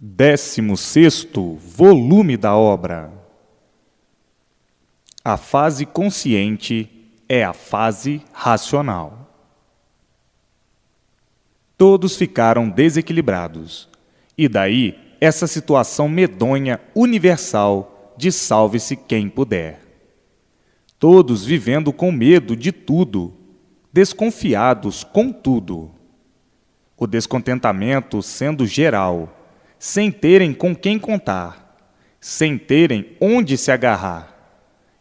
16º volume da obra. A fase consciente é a fase racional. Todos ficaram desequilibrados, e daí essa situação medonha universal de salve-se quem puder. Todos vivendo com medo de tudo, desconfiados com tudo. O descontentamento sendo geral, sem terem com quem contar, sem terem onde se agarrar.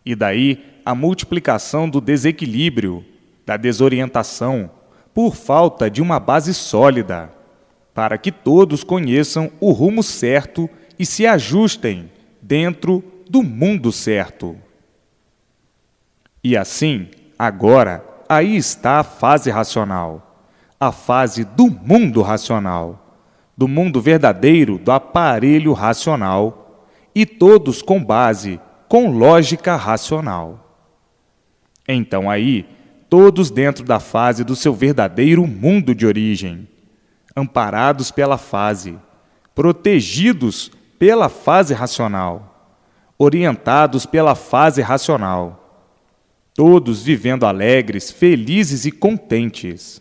E daí a multiplicação do desequilíbrio, da desorientação, por falta de uma base sólida, para que todos conheçam o rumo certo e se ajustem dentro do mundo certo. E assim, agora, aí está a fase racional, a fase do mundo racional, do mundo verdadeiro do aparelho racional, e todos com base, com lógica racional. Então aí, todos dentro da fase do seu verdadeiro mundo de origem, amparados pela fase, protegidos pela fase racional, orientados pela fase racional, todos vivendo alegres, felizes e contentes,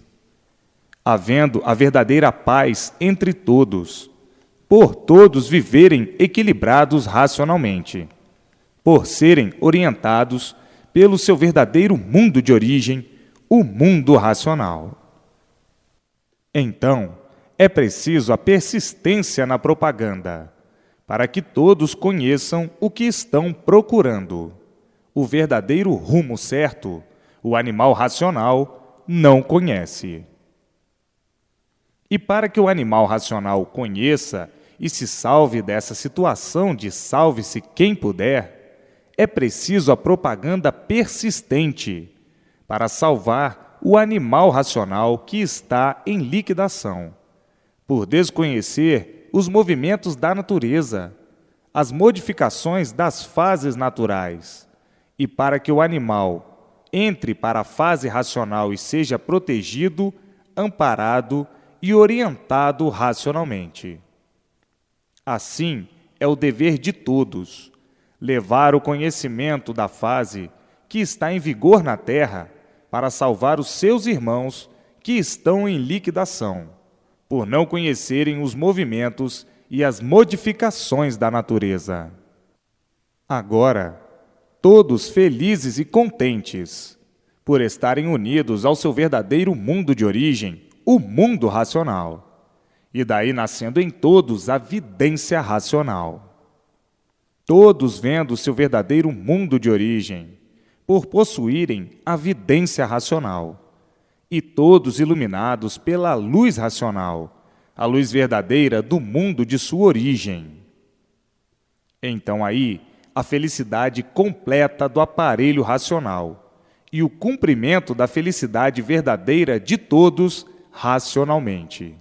havendo a verdadeira paz entre todos, por todos viverem equilibrados racionalmente, por serem orientados pelo seu verdadeiro mundo de origem, o mundo racional. Então, é preciso a persistência na propaganda, para que todos conheçam o que estão procurando. O verdadeiro rumo certo, o animal racional não conhece. E para que o animal racional conheça e se salve dessa situação de salve-se quem puder, é preciso a propaganda persistente para salvar o animal racional que está em liquidação, por desconhecer os movimentos da natureza, as modificações das fases naturais, e para que o animal entre para a fase racional e seja protegido, amparado e orientado racionalmente. Assim, é o dever de todos, levar o conhecimento da fase que está em vigor na Terra para salvar os seus irmãos que estão em liquidação, por não conhecerem os movimentos e as modificações da natureza. Agora, todos felizes e contentes, por estarem unidos ao seu verdadeiro mundo de origem, o mundo racional, e daí nascendo em todos a vidência racional. Todos vendo o seu verdadeiro mundo de origem, por possuírem a vidência racional, e todos iluminados pela luz racional, a luz verdadeira do mundo de sua origem. Então aí, a felicidade completa do aparelho racional e o cumprimento da felicidade verdadeira de todos racionalmente.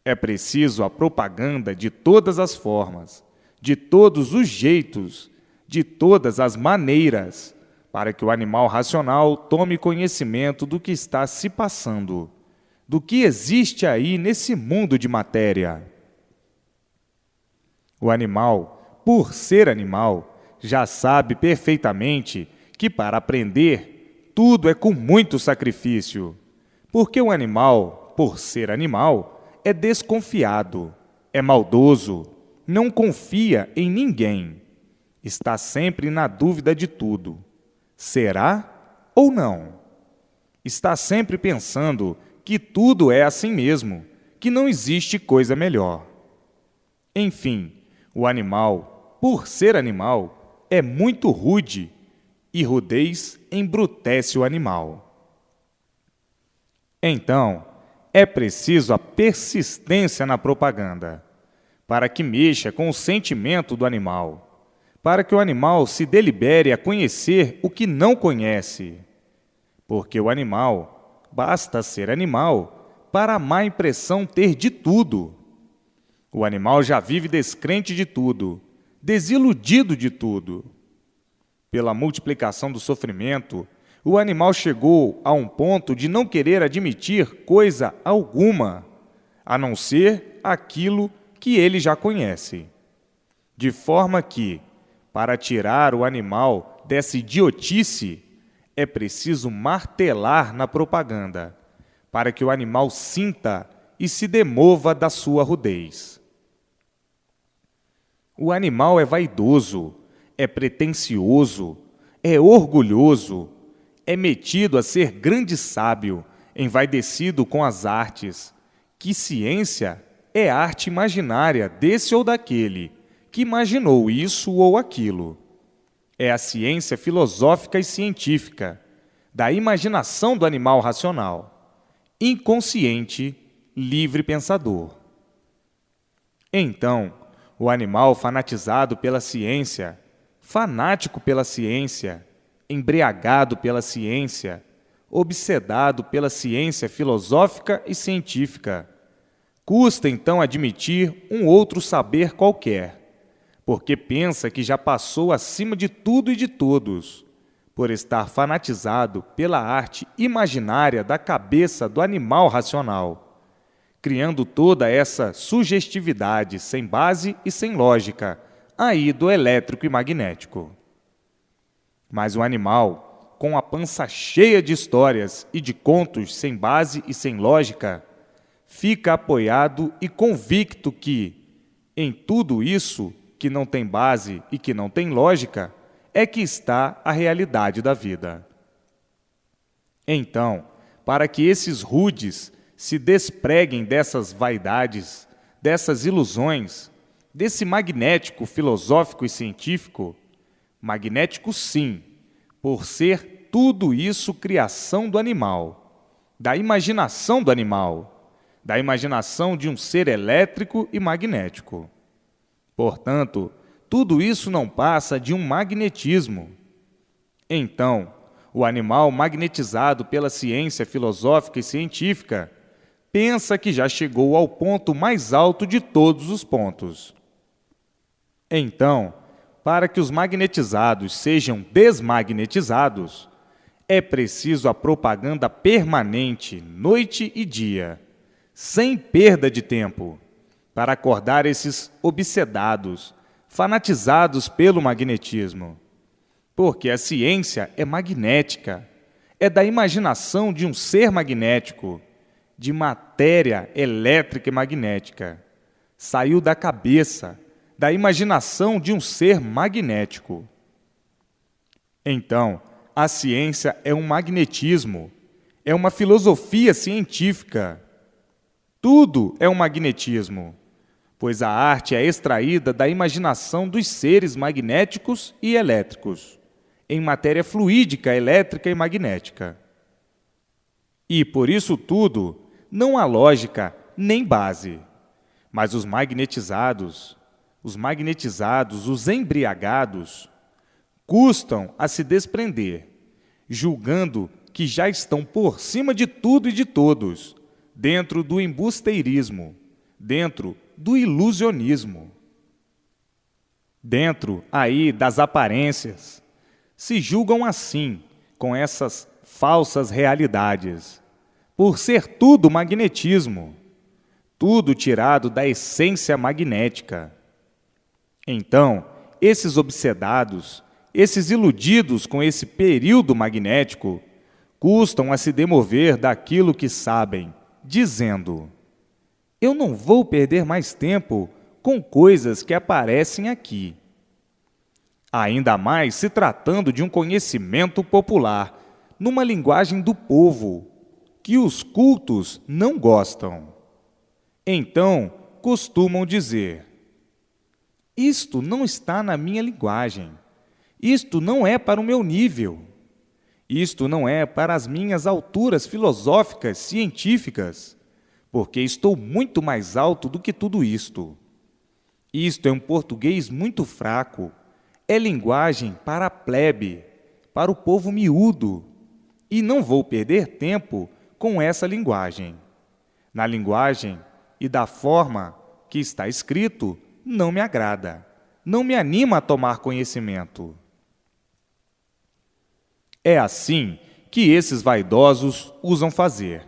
É preciso a propaganda de todas as formas, de todos os jeitos, de todas as maneiras, para que o animal racional tome conhecimento do que está se passando, do que existe aí nesse mundo de matéria. O animal, por ser animal, já sabe perfeitamente que para aprender tudo é com muito sacrifício, porque o animal, por ser animal, é desconfiado, é maldoso, não confia em ninguém, está sempre na dúvida de tudo. Será ou não? Está sempre pensando que tudo é assim mesmo, que não existe coisa melhor. Enfim, o animal, por ser animal, é muito rude, e rudez embrutece o animal. Então, é preciso a persistência na propaganda, para que mexa com o sentimento do animal, para que o animal se delibere a conhecer o que não conhece. Porque o animal, basta ser animal, para a má impressão ter de tudo. O animal já vive descrente de tudo, desiludido de tudo. Pela multiplicação do sofrimento, o animal chegou a um ponto de não querer admitir coisa alguma, a não ser aquilo que ele já conhece. De forma que, para tirar o animal dessa idiotice, é preciso martelar na propaganda, para que o animal sinta e se demova da sua rudez. O animal é vaidoso, é pretensioso, é orgulhoso, é metido a ser grande sábio, envaidecido com as artes, que ciência é arte imaginária desse ou daquele, que imaginou isso ou aquilo. É a ciência filosófica e científica, da imaginação do animal racional, inconsciente, livre pensador. Então, o animal fanatizado pela ciência, fanático pela ciência, embriagado pela ciência, obsedado pela ciência filosófica e científica, custa então admitir um outro saber qualquer, porque pensa que já passou acima de tudo e de todos, por estar fanatizado pela arte imaginária da cabeça do animal racional, criando toda essa sugestividade sem base e sem lógica, aí do elétrico e magnético. Mas o animal, com a pança cheia de histórias e de contos sem base e sem lógica, fica apoiado e convicto que, em tudo isso que não tem base e que não tem lógica, é que está a realidade da vida. Então, para que esses rudes se despreguem dessas vaidades, dessas ilusões, desse magnético filosófico e científico, magnético sim, por ser tudo isso criação do animal, da imaginação do animal, da imaginação de um ser elétrico e magnético. Portanto, tudo isso não passa de um magnetismo. Então, o animal magnetizado pela ciência filosófica e científica pensa que já chegou ao ponto mais alto de todos os pontos. Então, para que os magnetizados sejam desmagnetizados, é preciso a propaganda permanente, noite e dia, sem perda de tempo, para acordar esses obsedados, fanatizados pelo magnetismo. Porque a ciência é magnética, é da imaginação de um ser magnético, de matéria elétrica e magnética. Saiu da cabeça, da imaginação de um ser magnético. Então, a ciência é um magnetismo, é uma filosofia científica. Tudo é um magnetismo, pois a arte é extraída da imaginação dos seres magnéticos e elétricos, em matéria fluídica, elétrica e magnética. E, por isso tudo, não há lógica nem base, mas os magnetizados, os embriagados, custam a se desprender, julgando que já estão por cima de tudo e de todos, dentro do embusteirismo, dentro do ilusionismo, dentro aí das aparências, se julgam assim, com essas falsas realidades, por ser tudo magnetismo, tudo tirado da essência magnética. Então, esses obsedados, esses iludidos com esse período magnético, custam a se demover daquilo que sabem, dizendo: eu não vou perder mais tempo com coisas que aparecem aqui. Ainda mais se tratando de um conhecimento popular, numa linguagem do povo, que os cultos não gostam. Então, costumam dizer: isto não está na minha linguagem, isto não é para o meu nível, isto não é para as minhas alturas filosóficas, científicas, porque estou muito mais alto do que tudo isto. Isto é um português muito fraco, é linguagem para a plebe, para o povo miúdo, e não vou perder tempo com essa linguagem. Na linguagem e da forma que está escrito, não me agrada, não me anima a tomar conhecimento. É assim que esses vaidosos usam fazer.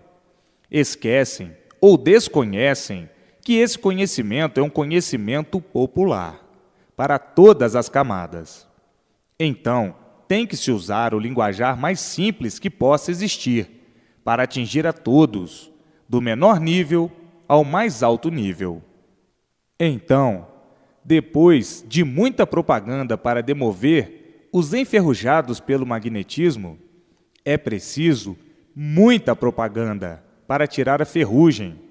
Esquecem ou desconhecem que esse conhecimento é um conhecimento popular, para todas as camadas. Então, tem que se usar o linguajar mais simples que possa existir, para atingir a todos, do menor nível ao mais alto nível. Então, depois de muita propaganda para demover os enferrujados pelo magnetismo, é preciso muita propaganda para tirar a ferrugem,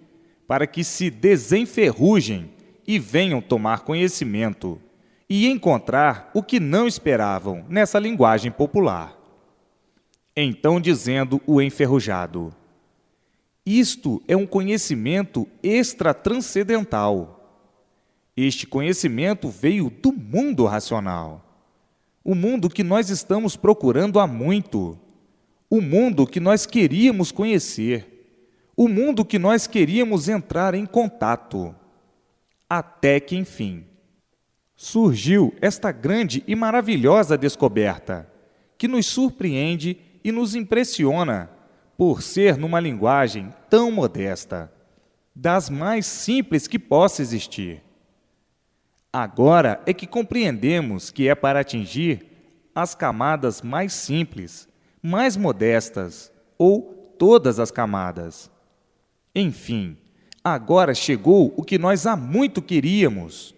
para que se desenferrujem e venham tomar conhecimento e encontrar o que não esperavam nessa linguagem popular. Então, dizendo o enferrujado: isto é um conhecimento extratranscendental. Este conhecimento veio do mundo racional, o mundo que nós estamos procurando há muito, o mundo que nós queríamos conhecer, o mundo que nós queríamos entrar em contato, até que, enfim, surgiu esta grande e maravilhosa descoberta, que nos surpreende e nos impressiona por ser numa linguagem tão modesta, das mais simples que possa existir. Agora é que compreendemos que é para atingir as camadas mais simples, mais modestas, ou todas as camadas. Enfim, agora chegou o que nós há muito queríamos.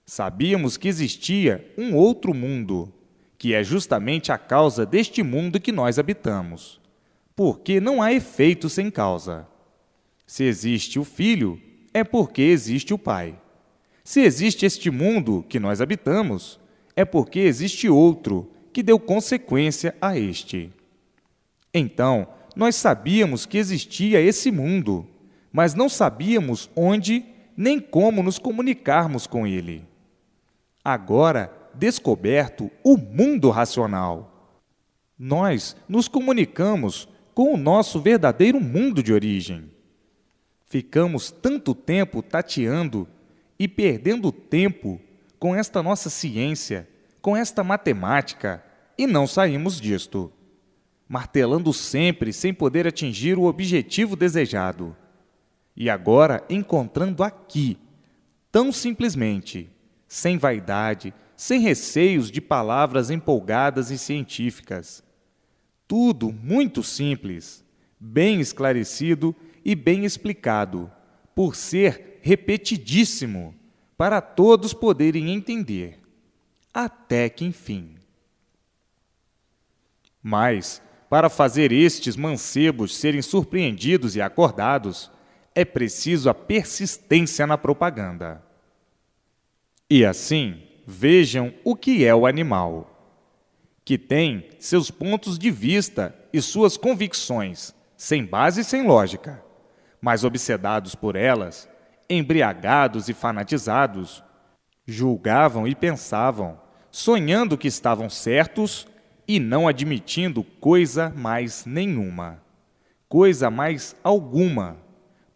Sabíamos que existia um outro mundo, que é justamente a causa deste mundo que nós habitamos, porque não há efeito sem causa. Se existe o Filho, é porque existe o Pai. Se existe este mundo que nós habitamos, é porque existe outro que deu consequência a este. Então, nós sabíamos que existia esse mundo, mas não sabíamos onde nem como nos comunicarmos com ele. Agora, descoberto o mundo racional, nós nos comunicamos com o nosso verdadeiro mundo de origem. Ficamos tanto tempo tateando e perdendo tempo com esta nossa ciência, com esta matemática, e não saímos disto, martelando sempre sem poder atingir o objetivo desejado. E agora encontrando aqui, tão simplesmente, sem vaidade, sem receios de palavras empolgadas e científicas. Tudo muito simples, bem esclarecido e bem explicado, por ser repetidíssimo, para todos poderem entender, até que enfim. Mas, para fazer estes mancebos serem surpreendidos e acordados, é preciso a persistência na propaganda. E assim, vejam o que é o animal, que tem seus pontos de vista e suas convicções, sem base e sem lógica, mas obsedados por elas, embriagados e fanatizados, julgavam e pensavam, sonhando que estavam certos e não admitindo coisa mais nenhuma, coisa mais alguma,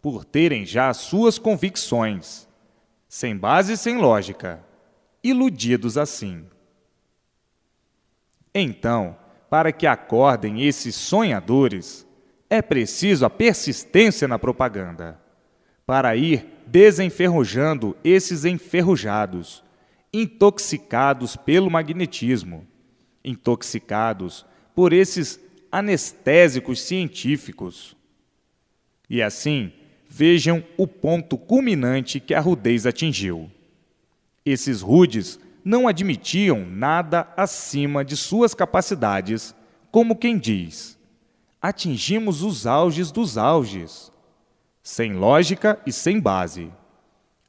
por terem já suas convicções, sem base e sem lógica, iludidos assim. Então, para que acordem esses sonhadores, é preciso a persistência na propaganda, para ir desenferrujando esses enferrujados, intoxicados pelo magnetismo, intoxicados por esses anestésicos científicos. E assim, vejam o ponto culminante que a rudez atingiu. Esses rudes não admitiam nada acima de suas capacidades, como quem diz: atingimos os auges dos auges, sem lógica e sem base.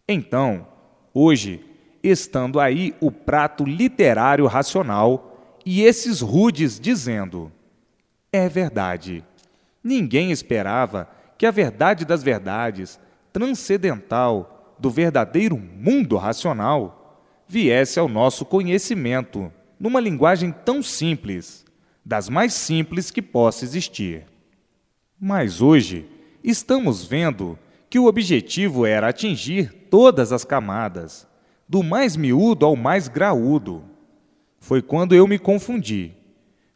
Então, hoje, estando aí o prato literário racional e esses rudes dizendo: é verdade, ninguém esperava que a verdade das verdades, transcendental do verdadeiro mundo racional, viesse ao nosso conhecimento numa linguagem tão simples, das mais simples que possa existir. Mas hoje, estamos vendo que o objetivo era atingir todas as camadas, do mais miúdo ao mais graúdo. Foi quando eu me confundi,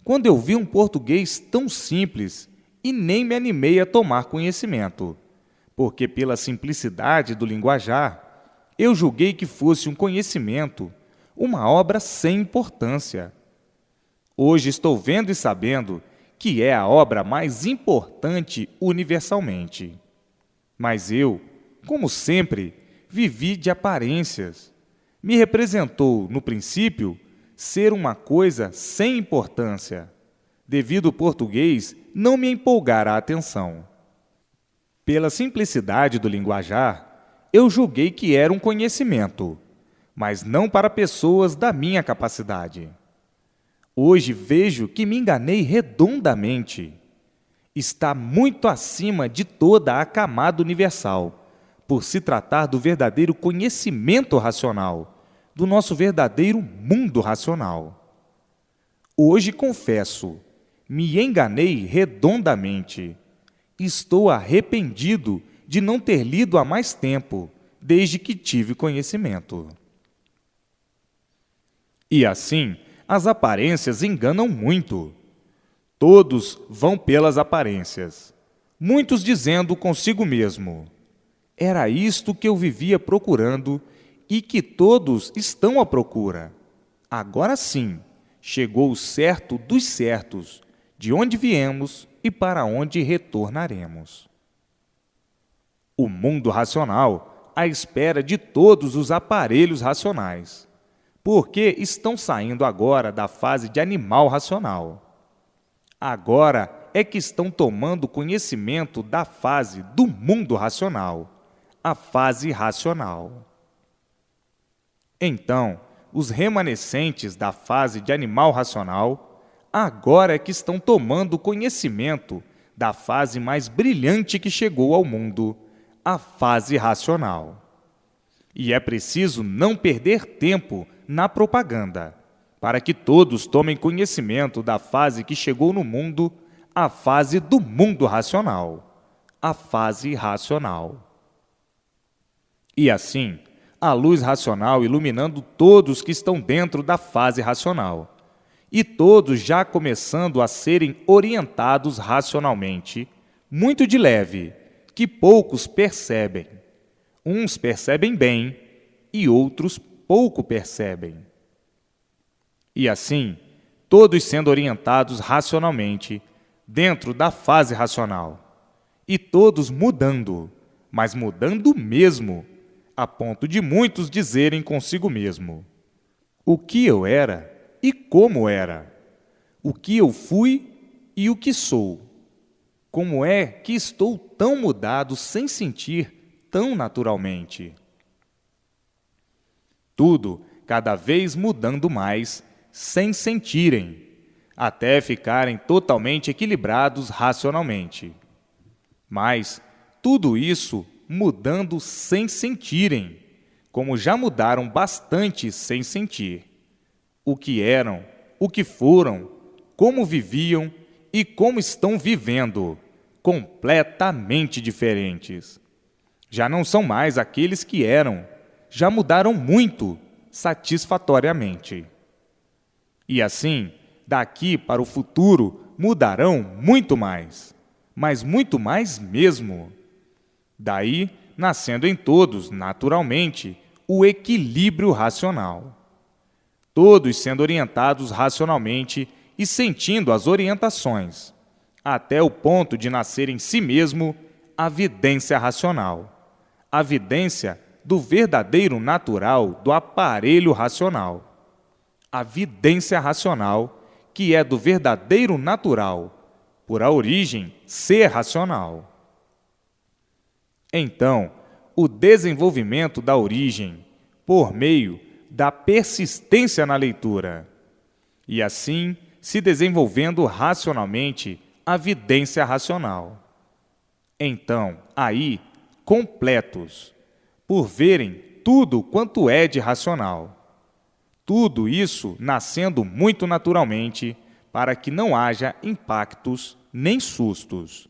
quando eu vi um português tão simples e nem me animei a tomar conhecimento, porque pela simplicidade do linguajar, eu julguei que fosse um conhecimento, uma obra sem importância. Hoje estou vendo e sabendo que é a obra mais importante universalmente. Mas eu, como sempre, vivi de aparências. Me representou, no princípio, ser uma coisa sem importância, devido o português não me empolgar a atenção. Pela simplicidade do linguajar, eu julguei que era um conhecimento, mas não para pessoas da minha capacidade. Hoje vejo que me enganei redondamente. Está muito acima de toda a camada universal, por se tratar do verdadeiro conhecimento racional, do nosso verdadeiro mundo racional. Hoje confesso, me enganei redondamente. Estou arrependido de não ter lido há mais tempo, desde que tive conhecimento. E assim, as aparências enganam muito. Todos vão pelas aparências, muitos dizendo consigo mesmo: era isto que eu vivia procurando e que todos estão à procura. Agora sim, chegou o certo dos certos, de onde viemos e para onde retornaremos. O mundo racional à espera de todos os aparelhos racionais, porque estão saindo agora da fase de animal racional. Agora é que estão tomando conhecimento da fase do mundo racional, a fase racional. Então, os remanescentes da fase de animal racional, agora é que estão tomando conhecimento da fase mais brilhante que chegou ao mundo, a fase racional. E é preciso não perder tempo na propaganda, para que todos tomem conhecimento da fase que chegou no mundo, a fase do mundo racional, a fase racional. E assim, a luz racional iluminando todos que estão dentro da fase racional, e todos já começando a serem orientados racionalmente, muito de leve, que poucos percebem. Uns percebem bem e outros pouco percebem. E assim, todos sendo orientados racionalmente, dentro da fase racional, e todos mudando, mas mudando mesmo, a ponto de muitos dizerem consigo mesmo: o que eu era e como era, o que eu fui e o que sou, como é que estou tão mudado sem sentir tão naturalmente? Tudo cada vez mudando mais, sem sentirem, até ficarem totalmente equilibrados racionalmente. Mas tudo isso mudando sem sentirem, como já mudaram bastante sem sentir. O que eram, o que foram, como viviam e como estão vivendo, completamente diferentes. Já não são mais aqueles que eram, já mudaram muito, satisfatoriamente. E assim, daqui para o futuro, mudarão muito mais, mas muito mais mesmo. Daí, nascendo em todos, naturalmente, o equilíbrio racional. Todos sendo orientados racionalmente e sentindo as orientações, até o ponto de nascer em si mesmo a vidência racional, a vidência do verdadeiro natural do aparelho racional, a vidência racional que é do verdadeiro natural, por a origem ser racional. Então, o desenvolvimento da origem, por meio da persistência na leitura, e assim se desenvolvendo racionalmente a vidência racional. Então, aí, completos, por verem tudo quanto é de racional. Tudo isso nascendo muito naturalmente, para que não haja impactos nem sustos.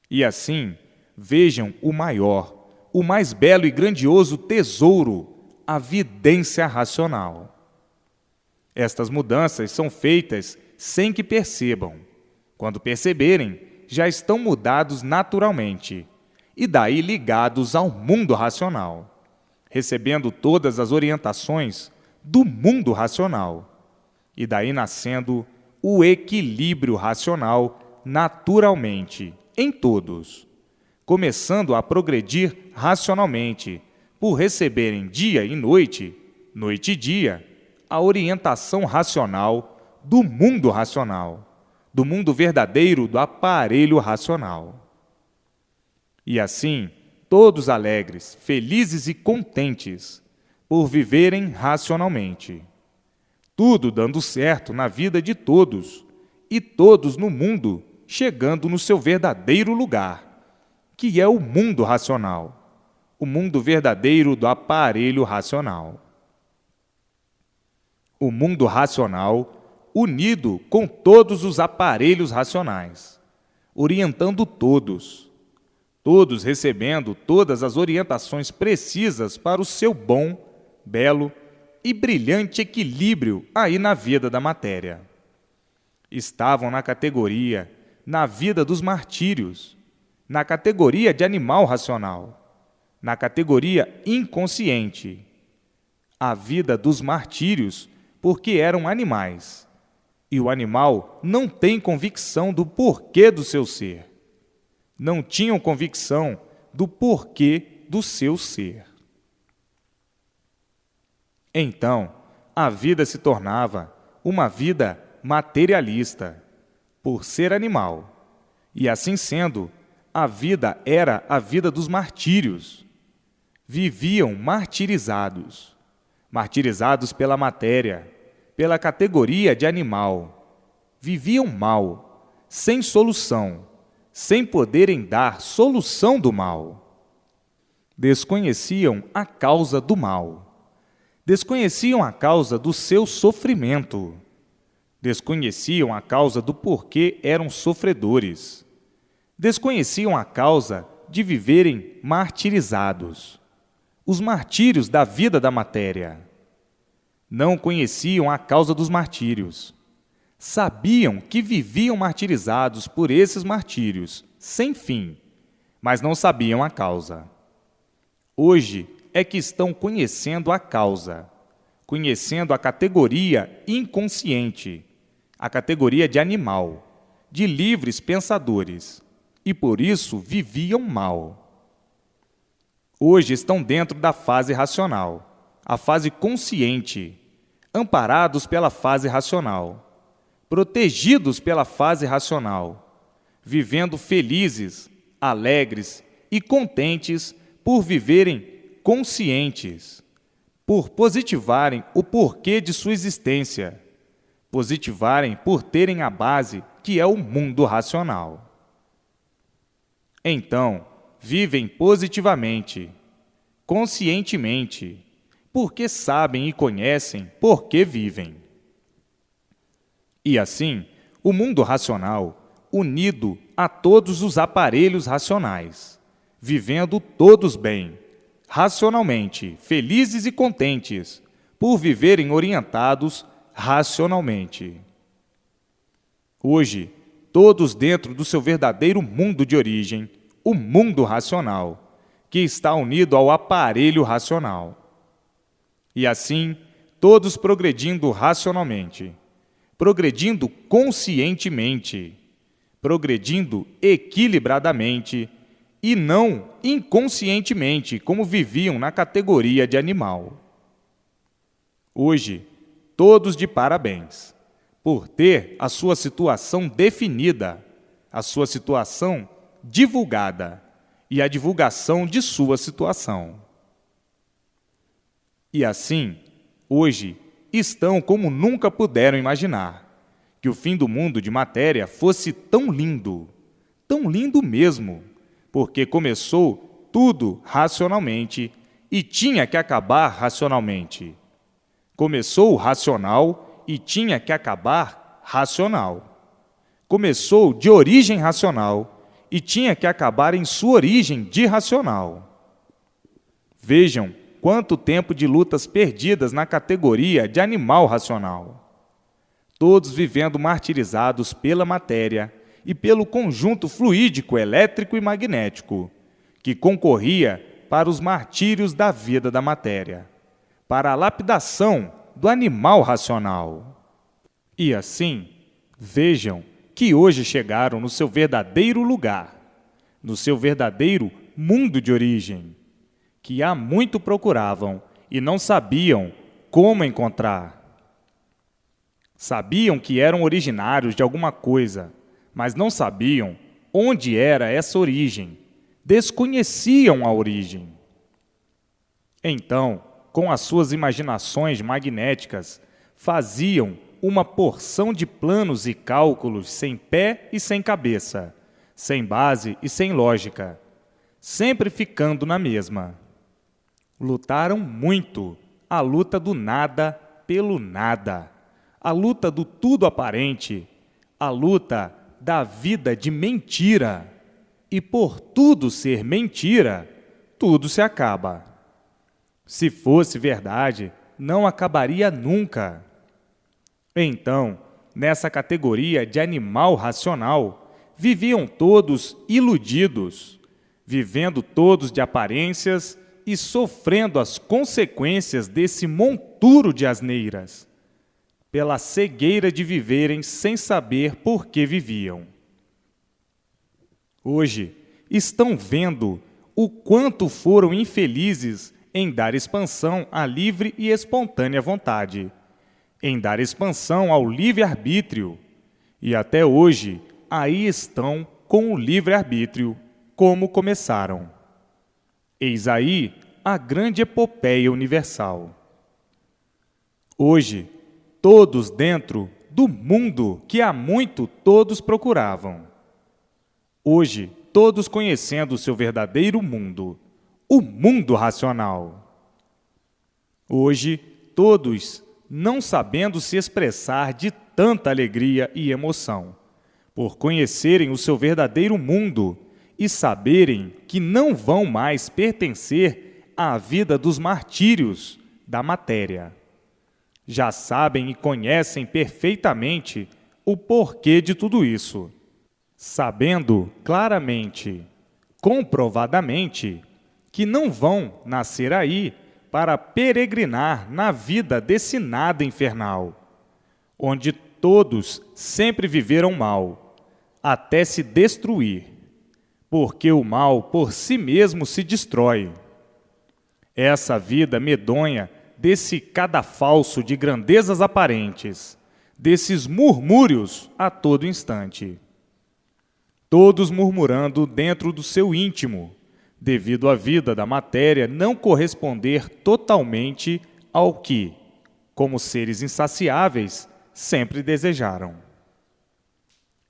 E assim, vejam o maior, o mais belo e grandioso tesouro, a vidência racional. Estas mudanças são feitas sem que percebam. Quando perceberem, já estão mudados naturalmente, e daí ligados ao mundo racional, recebendo todas as orientações do mundo racional, e daí nascendo o equilíbrio racional naturalmente em todos, começando a progredir racionalmente, por receberem dia e noite, noite e dia, a orientação racional do mundo verdadeiro do aparelho racional. E assim, todos alegres, felizes e contentes por viverem racionalmente. Tudo dando certo na vida de todos, e todos no mundo chegando no seu verdadeiro lugar, que é o mundo racional, o mundo verdadeiro do aparelho racional. O mundo racional unido com todos os aparelhos racionais, orientando todos, todos recebendo todas as orientações precisas para o seu bom, belo e brilhante equilíbrio aí na vida da matéria. Estavam na categoria, na vida dos martírios, na categoria de animal racional, na categoria inconsciente, a vida dos martírios, porque eram animais, e o animal não tem convicção do porquê do seu ser. Não tinham convicção do porquê do seu ser. Então, a vida se tornava uma vida materialista, por ser animal, e assim sendo, a vida era a vida dos martírios. Viviam martirizados, martirizados pela matéria, pela categoria de animal. Viviam mal, sem solução, sem poderem dar solução do mal. Desconheciam a causa do mal. Desconheciam a causa do seu sofrimento. Desconheciam a causa do porquê eram sofredores. Desconheciam a causa de viverem martirizados. Os martírios da vida da matéria. Não conheciam a causa dos martírios. Sabiam que viviam martirizados por esses martírios, sem fim, mas não sabiam a causa. Hoje é que estão conhecendo a causa, conhecendo a categoria inconsciente, a categoria de animal, de livres pensadores, e por isso viviam mal. Hoje estão dentro da fase racional, a fase consciente, amparados pela fase racional, protegidos pela fase racional, vivendo felizes, alegres e contentes por viverem conscientes, por positivarem o porquê de sua existência, positivarem por terem a base que é o mundo racional. Então, vivem positivamente, conscientemente, porque sabem e conhecem por que vivem. E assim, o mundo racional, unido a todos os aparelhos racionais, vivendo todos bem, racionalmente, felizes e contentes, por viverem orientados racionalmente. Hoje, todos dentro do seu verdadeiro mundo de origem, o mundo racional, que está unido ao aparelho racional. E assim, todos progredindo racionalmente, progredindo conscientemente, progredindo equilibradamente e não inconscientemente, como viviam na categoria de animal. Hoje, todos de parabéns, por ter a sua situação definida, a sua situação divulgada e a divulgação de sua situação. E assim, hoje, estão como nunca puderam imaginar, que o fim do mundo de matéria fosse tão lindo mesmo, porque começou tudo racionalmente e tinha que acabar racionalmente. Começou racional e tinha que acabar racional. Começou de origem racional e tinha que acabar em sua origem de racional. Vejam quanto tempo de lutas perdidas na categoria de animal racional. Todos vivendo martirizados pela matéria e pelo conjunto fluídico, elétrico e magnético, que concorria para os martírios da vida da matéria, para a lapidação do animal racional. E assim, vejam que hoje chegaram no seu verdadeiro lugar, no seu verdadeiro mundo de origem, que há muito procuravam e não sabiam como encontrar. Sabiam que eram originários de alguma coisa, mas não sabiam onde era essa origem, desconheciam a origem. Então, com as suas imaginações magnéticas, faziam uma porção de planos e cálculos sem pé e sem cabeça, sem base e sem lógica, sempre ficando na mesma. Lutaram muito, a luta do nada pelo nada, a luta do tudo aparente, a luta da vida de mentira. E por tudo ser mentira, tudo se acaba. Se fosse verdade, não acabaria nunca. Então, nessa categoria de animal racional, viviam todos iludidos, vivendo todos de aparências e sofrendo as consequências desse monturo de asneiras, pela cegueira de viverem sem saber por que viviam. Hoje, estão vendo o quanto foram infelizes em dar expansão à livre e espontânea vontade, em dar expansão ao livre-arbítrio, e até hoje aí estão com o livre-arbítrio, como começaram. Eis aí a grande epopeia universal. Hoje, todos dentro do mundo que há muito todos procuravam. Hoje, todos conhecendo o seu verdadeiro mundo, o mundo racional. Hoje, todos não sabendo se expressar de tanta alegria e emoção, por conhecerem o seu verdadeiro mundo e saberem que não vão mais pertencer à vida dos martírios da matéria. Já sabem e conhecem perfeitamente o porquê de tudo isso, sabendo claramente, comprovadamente, que não vão nascer aí para peregrinar na vida desse nada infernal, onde todos sempre viveram mal, até se destruir, porque o mal por si mesmo se destrói. Essa vida medonha desse cadafalso de grandezas aparentes, desses murmúrios a todo instante. Todos murmurando dentro do seu íntimo, devido à vida da matéria não corresponder totalmente ao que, como seres insaciáveis, sempre desejaram.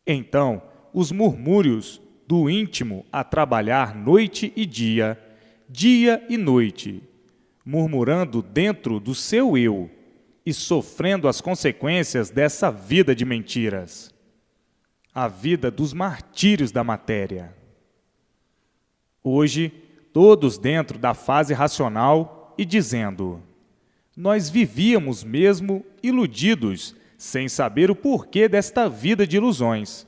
Então, os murmúrios do íntimo a trabalhar noite e dia e noite, murmurando dentro do seu eu e sofrendo as consequências dessa vida de mentiras, a vida dos martírios da matéria. Hoje, todos dentro da fase racional e dizendo: nós vivíamos mesmo iludidos, sem saber o porquê desta vida de ilusões.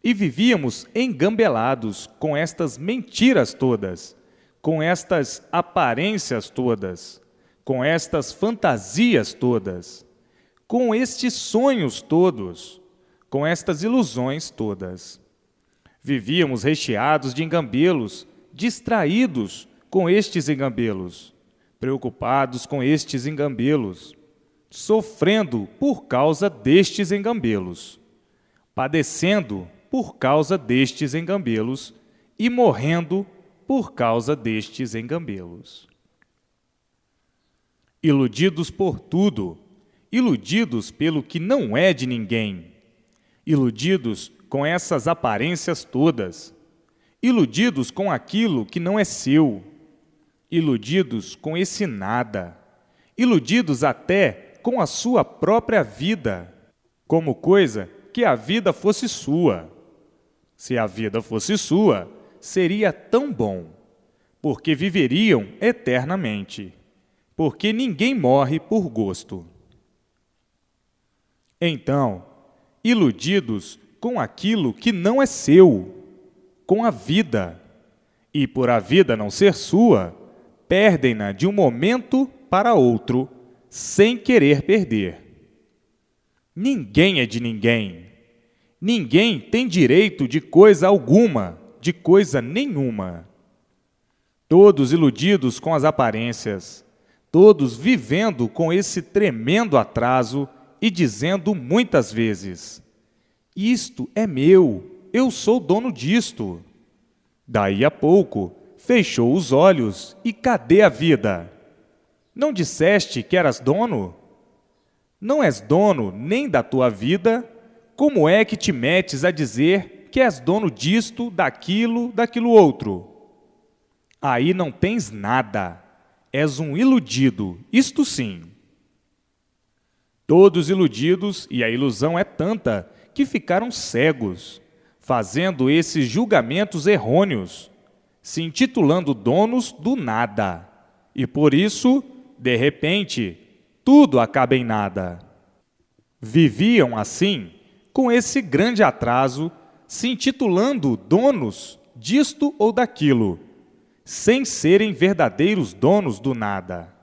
E vivíamos engambelados com estas mentiras todas, com estas aparências todas, com estas fantasias todas, com estes sonhos todos, com estas ilusões todas. Vivíamos recheados de engambelos, distraídos com estes engambelos, preocupados com estes engambelos, sofrendo por causa destes engambelos, padecendo por causa destes engambelos e morrendo por causa destes engambelos. Iludidos por tudo, iludidos pelo que não é de ninguém, iludidos com essas aparências todas, iludidos com aquilo que não é seu, iludidos com esse nada, iludidos até com a sua própria vida, como coisa que a vida fosse sua. Se a vida fosse sua, seria tão bom, porque viveriam eternamente, porque ninguém morre por gosto. Então, iludidos com aquilo que não é seu, com a vida, e por a vida não ser sua, perdem-na de um momento para outro, sem querer perder. Ninguém é de ninguém. Ninguém tem direito de coisa alguma, de coisa nenhuma. Todos iludidos com as aparências, todos vivendo com esse tremendo atraso e dizendo muitas vezes: isto é meu, eu sou dono disto. Daí a pouco, fechou os olhos e cadê a vida? Não disseste que eras dono? Não és dono nem da tua vida, como é que te metes a dizer que és dono disto, daquilo outro? Aí não tens nada, és um iludido, isto sim. Todos iludidos, e a ilusão é tanta que ficaram cegos, fazendo esses julgamentos errôneos, se intitulando donos do nada, e por isso, de repente, tudo acaba em nada. Viviam assim, com esse grande atraso, se intitulando donos disto ou daquilo, sem serem verdadeiros donos do nada.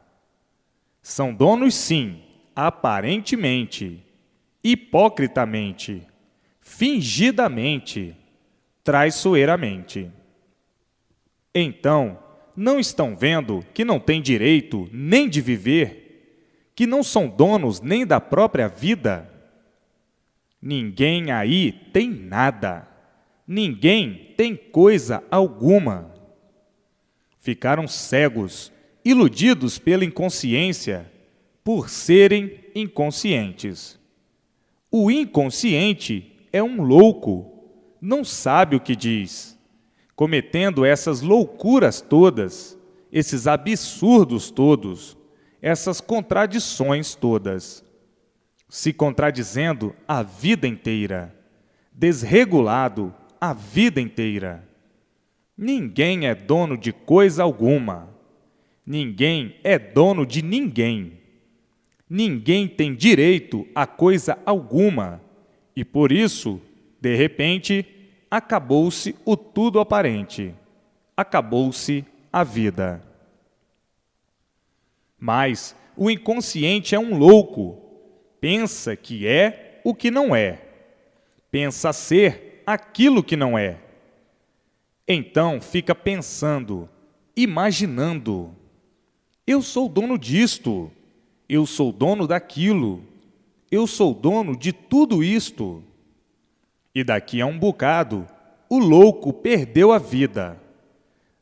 São donos, sim, aparentemente, hipocritamente, fingidamente, traiçoeiramente. Então, não estão vendo que não têm direito nem de viver, que não são donos nem da própria vida? Ninguém aí tem nada, ninguém tem coisa alguma. Ficaram cegos, iludidos pela inconsciência, por serem inconscientes. O inconsciente é um louco, não sabe o que diz, cometendo essas loucuras todas, esses absurdos todos, essas contradições todas, se contradizendo a vida inteira, desregulado a vida inteira. Ninguém é dono de coisa alguma, ninguém é dono de ninguém. Ninguém tem direito a coisa alguma, e por isso, de repente, acabou-se o tudo aparente, acabou-se a vida. Mas o inconsciente é um louco, pensa que é o que não é, pensa ser aquilo que não é. Então fica pensando, imaginando: eu sou dono disto, eu sou dono daquilo, eu sou dono de tudo isto. E daqui a um bocado, o louco perdeu a vida.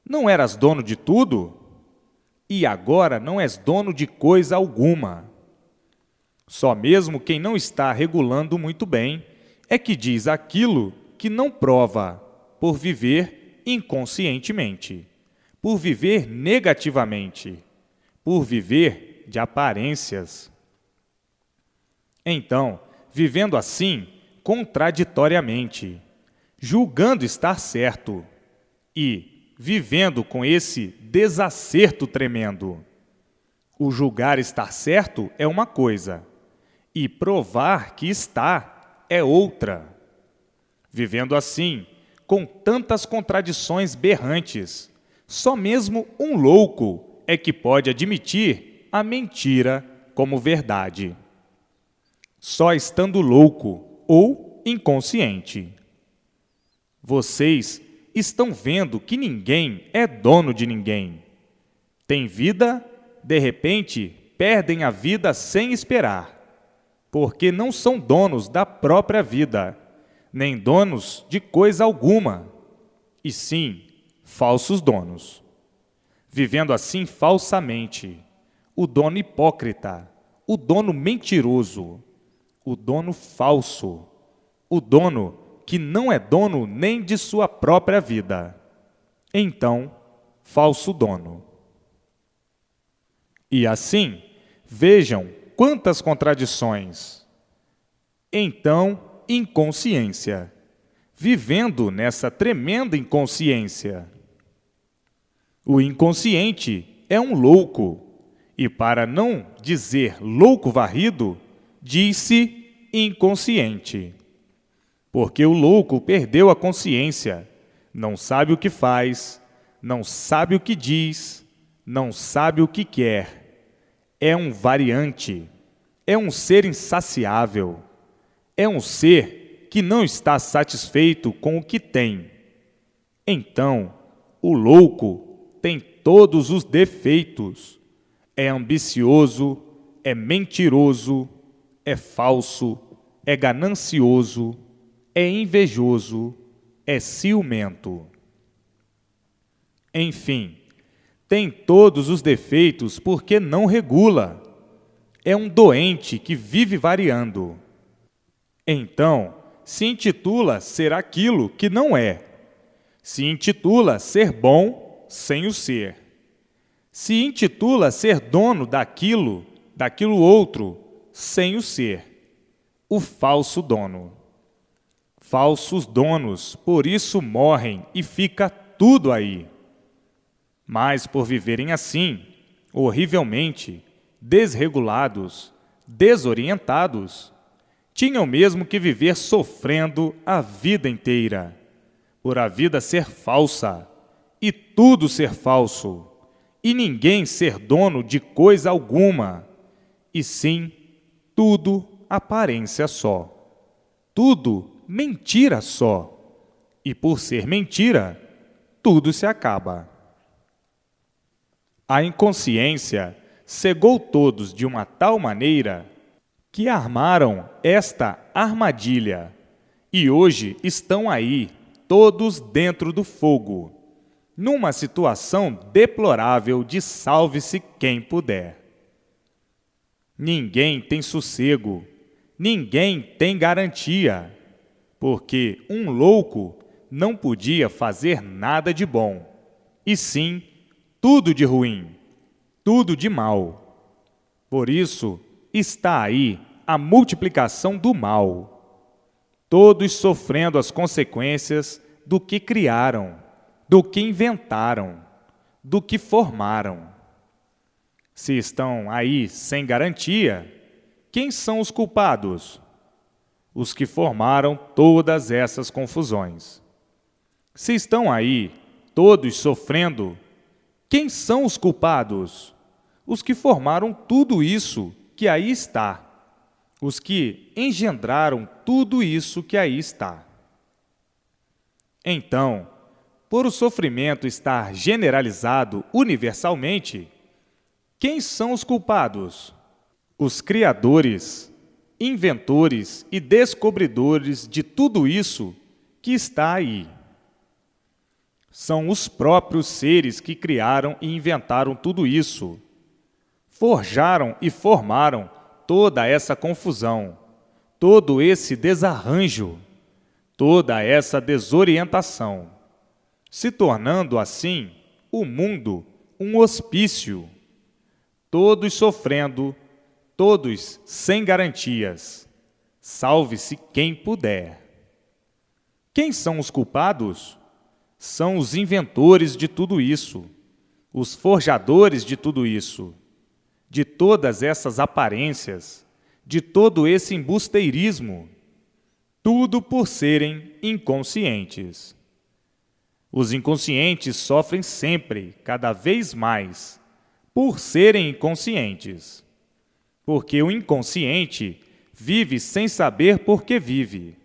Não eras dono de tudo? E agora não és dono de coisa alguma. Só mesmo quem não está regulando muito bem é que diz aquilo que não prova, por viver inconscientemente, por viver negativamente, por viver de aparências. Então, vivendo assim, contraditoriamente, julgando estar certo e vivendo com esse desacerto tremendo. O julgar estar certo é uma coisa, e provar que está é outra. Vivendo assim, com tantas contradições berrantes, só mesmo um louco é que pode admitir a mentira como verdade. Só estando louco ou inconsciente. Vocês estão vendo que ninguém é dono de ninguém. Tem vida, de repente, perdem a vida sem esperar, porque não são donos da própria vida, nem donos de coisa alguma, e sim, falsos donos. Vivendo assim falsamente, o dono hipócrita, o dono mentiroso, o dono falso, o dono que não é dono nem de sua própria vida. Então, falso dono. E assim, vejam quantas contradições. Então, inconsciência, vivendo nessa tremenda inconsciência. O inconsciente é um louco, e para não dizer louco varrido, diz-se inconsciente. Porque o louco perdeu a consciência, não sabe o que faz, não sabe o que diz, não sabe o que quer. É um variante, é um ser insaciável, é um ser que não está satisfeito com o que tem. Então, o louco tem todos os defeitos. É ambicioso, é mentiroso, é falso, é ganancioso, é invejoso, é ciumento. Enfim, tem todos os defeitos porque não regula. É um doente que vive variando. Então, se intitula ser aquilo que não é. Se intitula ser bom sem o ser. Se intitula ser dono daquilo outro, sem o ser. O falso dono. Falsos donos, por isso morrem e fica tudo aí. Mas por viverem assim, horrivelmente, desregulados, desorientados, tinham mesmo que viver sofrendo a vida inteira, por a vida ser falsa, e tudo ser falso, e ninguém ser dono de coisa alguma, e sim, tudo aparência só, tudo mentira só, e por ser mentira, tudo se acaba. A inconsciência cegou todos de uma tal maneira que armaram esta armadilha, e hoje estão aí, todos dentro do fogo, numa situação deplorável de salve-se quem puder. Ninguém tem sossego, ninguém tem garantia, porque um louco não podia fazer nada de bom, e sim tudo de ruim, tudo de mal. Por isso está aí a multiplicação do mal, todos sofrendo as consequências do que criaram, do que inventaram, do que formaram. Se estão aí sem garantia, quem são os culpados? Os que formaram todas essas confusões. Se estão aí todos sofrendo, quem são os culpados? Os que formaram tudo isso que aí está. Os que engendraram tudo isso que aí está. Então, por o sofrimento estar generalizado universalmente, quem são os culpados? Os criadores, inventores e descobridores de tudo isso que está aí. São os próprios seres que criaram e inventaram tudo isso. Forjaram e formaram toda essa confusão, todo esse desarranjo, toda essa desorientação, se tornando assim o mundo um hospício, todos sofrendo, todos sem garantias. Salve-se quem puder. Quem são os culpados? São os inventores de tudo isso, os forjadores de tudo isso, de todas essas aparências, de todo esse embusteirismo, tudo por serem inconscientes. Os inconscientes sofrem sempre, cada vez mais, por serem inconscientes, porque o inconsciente vive sem saber por que vive,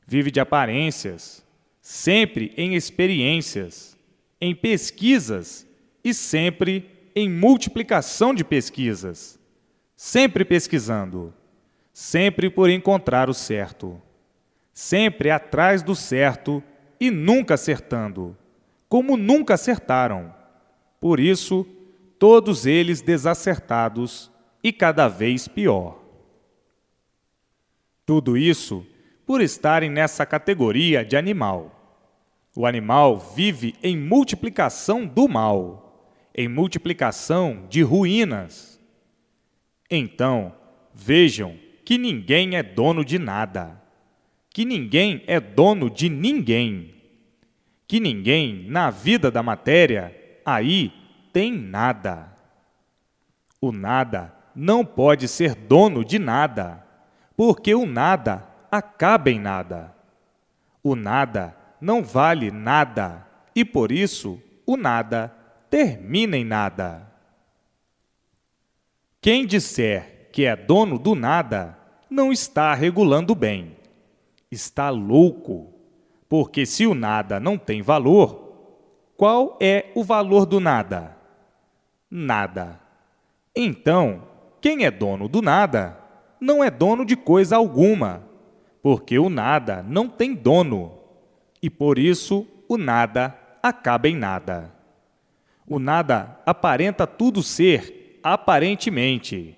vive de aparências, sempre em experiências, em pesquisas e sempre em multiplicação de pesquisas, sempre pesquisando, sempre por encontrar o certo, sempre atrás do certo e nunca acertando, como nunca acertaram. Por isso, todos eles desacertados e cada vez pior. Tudo isso por estarem nessa categoria de animal. O animal vive em multiplicação do mal, em multiplicação de ruínas. Então, vejam que ninguém é dono de nada, que ninguém é dono de ninguém, que ninguém, na vida da matéria, aí tem nada. O nada não pode ser dono de nada, porque o nada acaba em nada. O nada não vale nada e, por isso, o nada termina em nada. Quem disser que é dono do nada não está regulando bem. Está louco, porque se o nada não tem valor, qual é o valor do nada? Nada. Então, quem é dono do nada não é dono de coisa alguma, porque o nada não tem dono, e por isso o nada acaba em nada. O nada aparenta tudo ser aparentemente,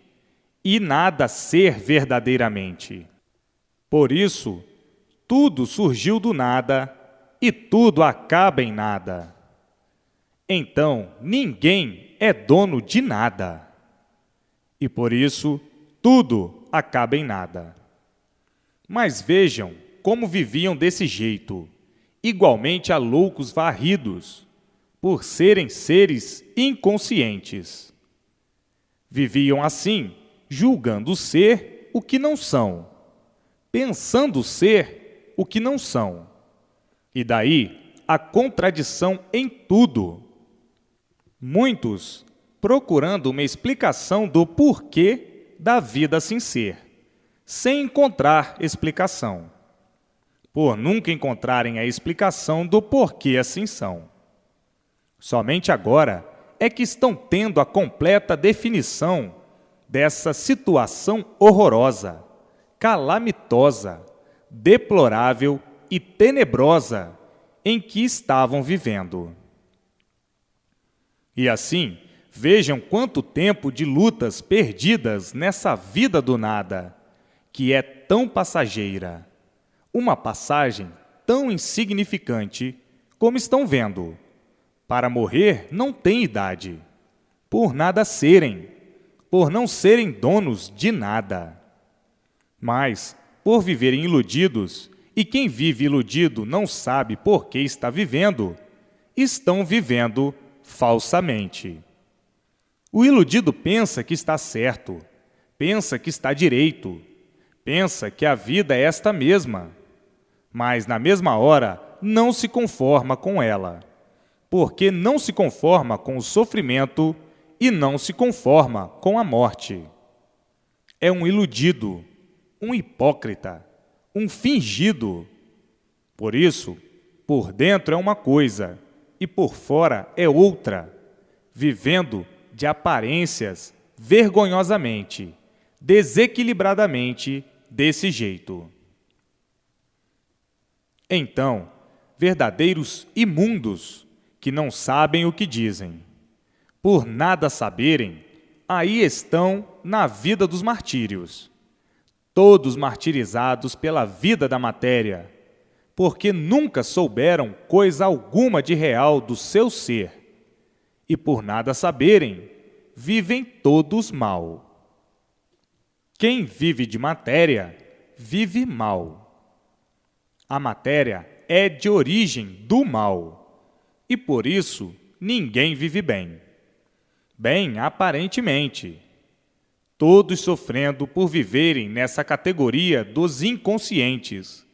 e nada ser verdadeiramente. Por isso, tudo surgiu do nada e tudo acaba em nada. Então, ninguém é dono de nada. E por isso, tudo acaba em nada. Mas vejam como viviam desse jeito, igualmente a loucos varridos, por serem seres inconscientes. Viviam assim, julgando ser o que não são, pensando ser o que não são. E daí a contradição em tudo. Muitos procurando uma explicação do porquê da vida assim ser, sem encontrar explicação, por nunca encontrarem a explicação do porquê assim são. Somente agora é que estão tendo a completa definição dessa situação horrorosa, calamitosa, deplorável e tenebrosa em que estavam vivendo. E assim, vejam quanto tempo de lutas perdidas nessa vida do nada, que é tão passageira, uma passagem tão insignificante como estão vendo. Para morrer não tem idade, por nada serem, por não serem donos de nada. Mas, por viverem iludidos, e quem vive iludido não sabe por que está vivendo, estão vivendo falsamente. O iludido pensa que está certo, pensa que está direito, pensa que a vida é esta mesma, mas na mesma hora não se conforma com ela, porque não se conforma com o sofrimento e não se conforma com a morte. É um iludido, um hipócrita, um fingido. Por isso, por dentro é uma coisa e por fora é outra, vivendo de aparências vergonhosamente, desequilibradamente desse jeito. Então, verdadeiros imundos, que não sabem o que dizem, por nada saberem, aí estão na vida dos martírios, todos martirizados pela vida da matéria, porque nunca souberam coisa alguma de real do seu ser, e por nada saberem, vivem todos mal. Quem vive de matéria, vive mal. A matéria é de origem do mal, e por isso ninguém vive bem. Bem, aparentemente, todos sofrendo por viverem nessa categoria dos inconscientes,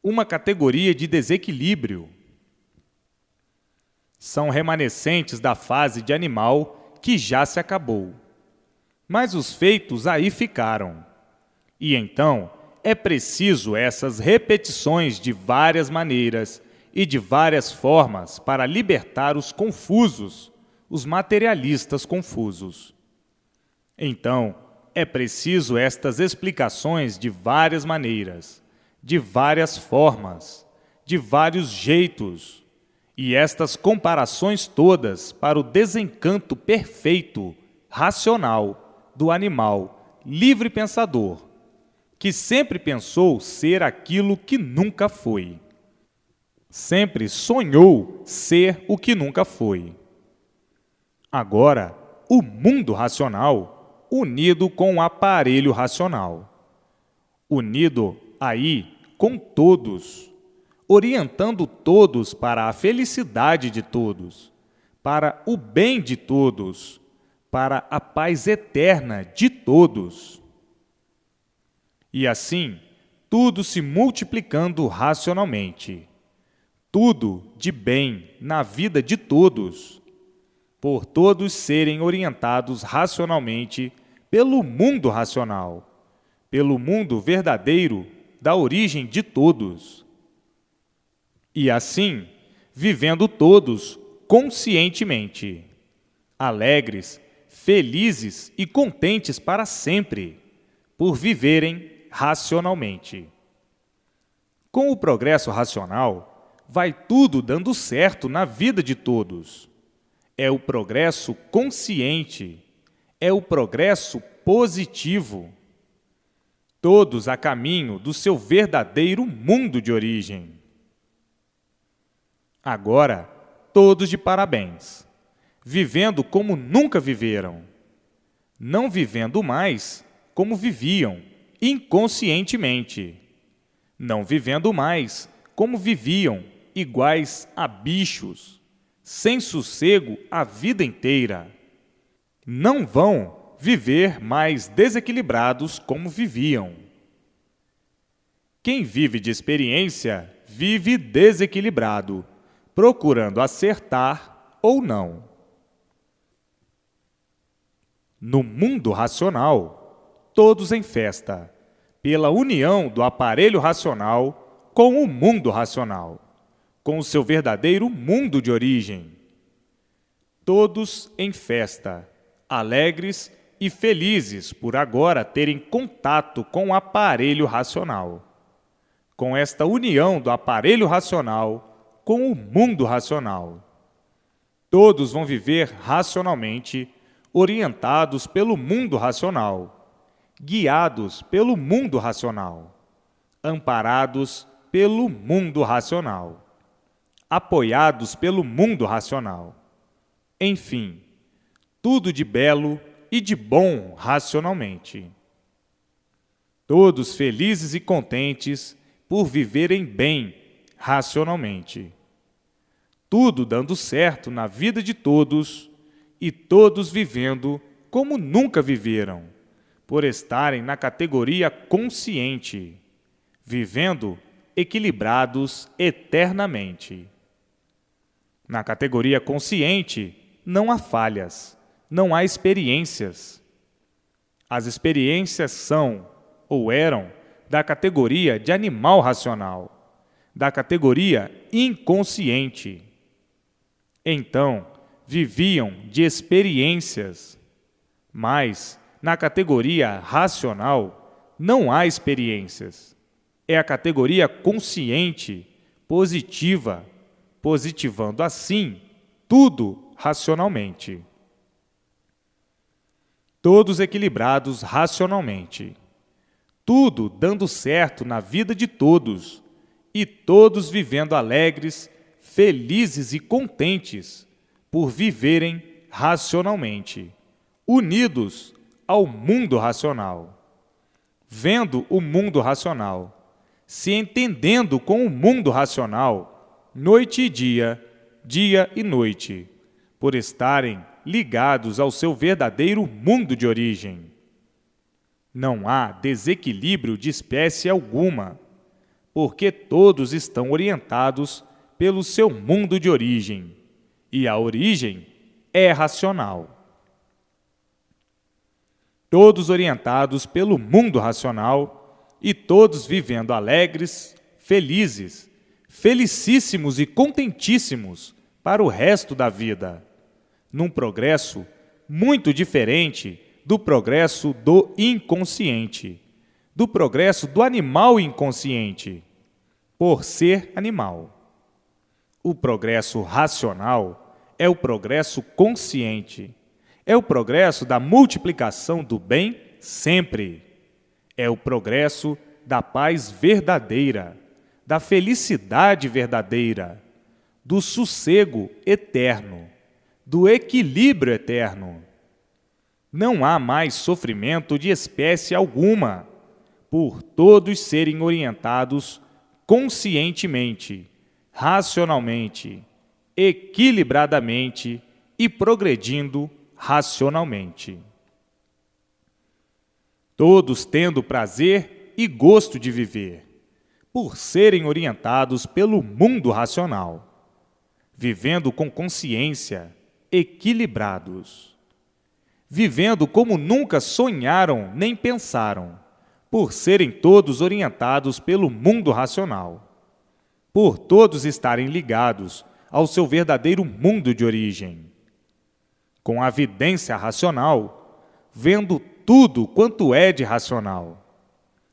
uma categoria de desequilíbrio. São remanescentes da fase de animal que já se acabou. Mas os feitos aí ficaram. E então é preciso essas repetições de várias maneiras e de várias formas para libertar os confusos, os materialistas confusos. Então, é preciso estas explicações de várias maneiras, de várias formas, de vários jeitos, e estas comparações todas para o desencanto perfeito, racional, do animal livre pensador, que sempre pensou ser aquilo que nunca foi. Sempre sonhou ser o que nunca foi. Agora, o mundo racional, unido com o aparelho racional, unido aí com todos, orientando todos para a felicidade de todos, para o bem de todos, para a paz eterna de todos. E assim, tudo se multiplicando racionalmente, tudo de bem na vida de todos, por todos serem orientados racionalmente pelo mundo racional, pelo mundo verdadeiro da origem de todos. E assim, vivendo todos conscientemente, alegres, felizes e contentes para sempre, por viverem racionalmente. Com o progresso racional, vai tudo dando certo na vida de todos. É o progresso consciente, é o progresso positivo. Todos a caminho do seu verdadeiro mundo de origem. Agora, todos de parabéns, vivendo como nunca viveram, não vivendo mais como viviam, inconscientemente, não vivendo mais como viviam, iguais a bichos, sem sossego a vida inteira. Não vão viver mais desequilibrados como viviam. Quem vive de experiência, vive desequilibrado, procurando acertar ou não. No mundo racional, todos em festa, pela união do aparelho racional com o mundo racional, com o seu verdadeiro mundo de origem. Todos em festa, alegres e felizes por agora terem contato com o aparelho racional, com esta união do aparelho racional com o mundo racional. Todos vão viver racionalmente, orientados pelo mundo racional, guiados pelo mundo racional, amparados pelo mundo racional, apoiados pelo mundo racional. Enfim, tudo de belo e de bom racionalmente. Todos felizes e contentes por viverem bem racionalmente. Tudo dando certo na vida de todos e todos vivendo como nunca viveram, por estarem na categoria consciente, vivendo equilibrados eternamente. Na categoria consciente, não há falhas, não há experiências. As experiências são, ou eram, da categoria de animal racional, da categoria inconsciente. Então, viviam de experiências, mas, na categoria racional, não há experiências. É a categoria consciente, positiva, positivando assim tudo racionalmente. Todos equilibrados racionalmente. Tudo dando certo na vida de todos, e todos vivendo alegres, felizes e contentes por viverem racionalmente, unidos ao mundo racional, vendo o mundo racional, se entendendo com o mundo racional, noite e dia e noite, por estarem ligados ao seu verdadeiro mundo de origem. Não há desequilíbrio de espécie alguma, porque todos estão orientados pelo seu mundo de origem, e a origem é racional. Todos orientados pelo mundo racional e todos vivendo alegres, felizes, felicíssimos e contentíssimos para o resto da vida, num progresso muito diferente do progresso do inconsciente, do progresso do animal inconsciente, por ser animal. O progresso racional é o progresso consciente, é o progresso da multiplicação do bem sempre, é o progresso da paz verdadeira, da felicidade verdadeira, do sossego eterno, do equilíbrio eterno. Não há mais sofrimento de espécie alguma, por todos serem orientados conscientemente, racionalmente, equilibradamente e progredindo racionalmente. Todos tendo prazer e gosto de viver, por serem orientados pelo mundo racional, vivendo com consciência, equilibrados, vivendo como nunca sonharam nem pensaram, por serem todos orientados pelo mundo racional, por todos estarem ligados ao seu verdadeiro mundo de origem, com a vidência racional, vendo tudo quanto é de racional,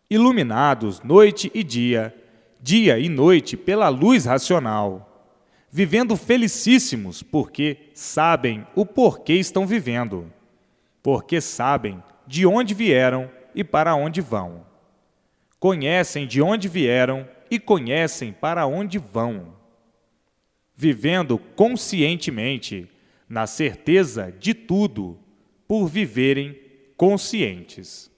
iluminados noite e dia, dia e noite pela luz racional, vivendo felicíssimos porque sabem o porquê estão vivendo, porque sabem de onde vieram e para onde vão. Conhecem de onde vieram e conhecem para onde vão. Vivendo conscientemente, na certeza de tudo, por viverem conscientes.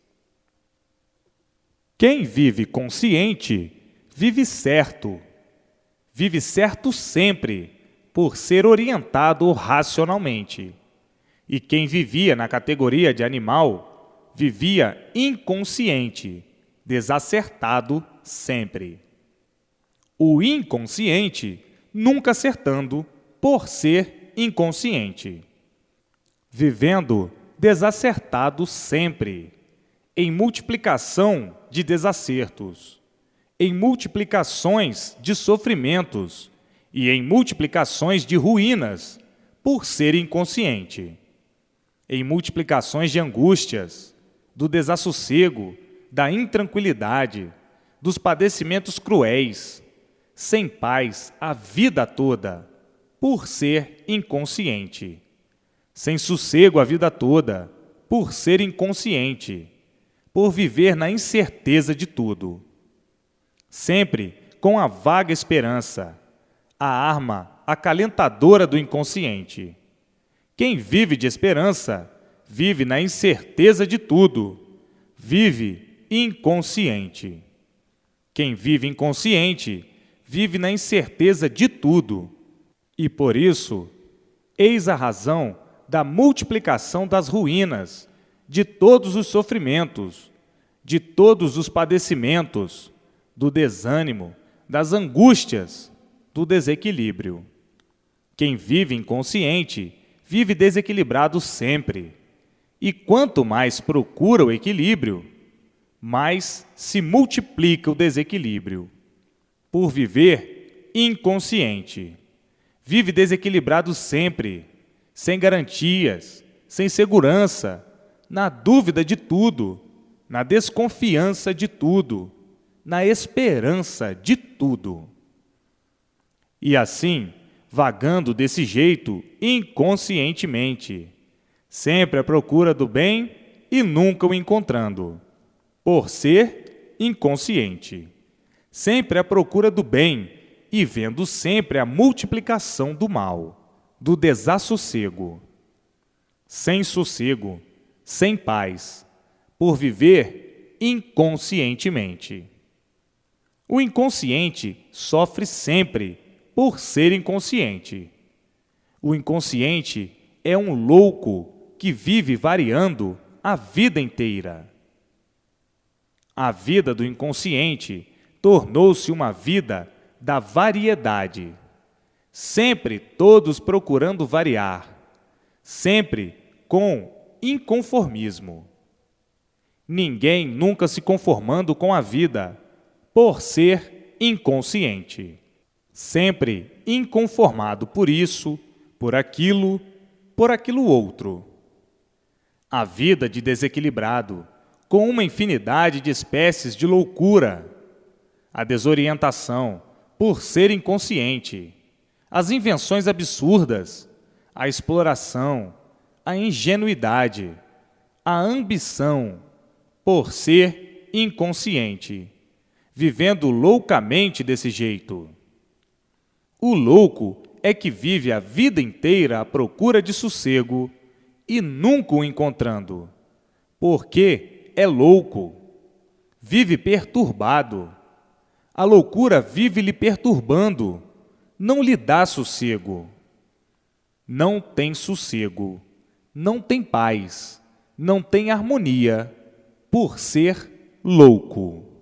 Quem vive consciente, vive certo sempre, por ser orientado racionalmente. E quem vivia na categoria de animal, vivia inconsciente, desacertado sempre. O inconsciente, nunca acertando, por ser inconsciente. Vivendo desacertado sempre, em multiplicação de desacertos, em multiplicações de sofrimentos e em multiplicações de ruínas, por ser inconsciente, em multiplicações de angústias, do desassossego, da intranquilidade, dos padecimentos cruéis, sem paz a vida toda, por ser inconsciente, sem sossego a vida toda, por ser inconsciente, por viver na incerteza de tudo. Sempre com a vaga esperança, a arma acalentadora do inconsciente. Quem vive de esperança, vive na incerteza de tudo, vive inconsciente. Quem vive inconsciente, vive na incerteza de tudo. E por isso, eis a razão da multiplicação das ruínas, de todos os sofrimentos, de todos os padecimentos, do desânimo, das angústias, do desequilíbrio. Quem vive inconsciente, vive desequilibrado sempre. E quanto mais procura o equilíbrio, mais se multiplica o desequilíbrio. Por viver inconsciente, vive desequilibrado sempre, sem garantias, sem segurança, na dúvida de tudo, na desconfiança de tudo, na esperança de tudo. E assim, vagando desse jeito inconscientemente, sempre à procura do bem e nunca o encontrando, por ser inconsciente, sempre à procura do bem e vendo sempre a multiplicação do mal, do desassossego, sem sossego, sem paz, por viver inconscientemente. O inconsciente sofre sempre por ser inconsciente. O inconsciente é um louco que vive variando a vida inteira. A vida do inconsciente tornou-se uma vida da variedade, sempre todos procurando variar, sempre com inconformismo. Ninguém nunca se conformando com a vida, por ser inconsciente. Sempre inconformado por isso, por aquilo outro. A vida de desequilibrado, com uma infinidade de espécies de loucura. A desorientação, por ser inconsciente. As invenções absurdas, a exploração, a ingenuidade, a ambição, por ser inconsciente, vivendo loucamente desse jeito. O louco é que vive a vida inteira à procura de sossego e nunca o encontrando, porque é louco, vive perturbado. A loucura vive lhe perturbando, não lhe dá sossego. Não tem sossego, não tem paz, não tem harmonia, por ser louco.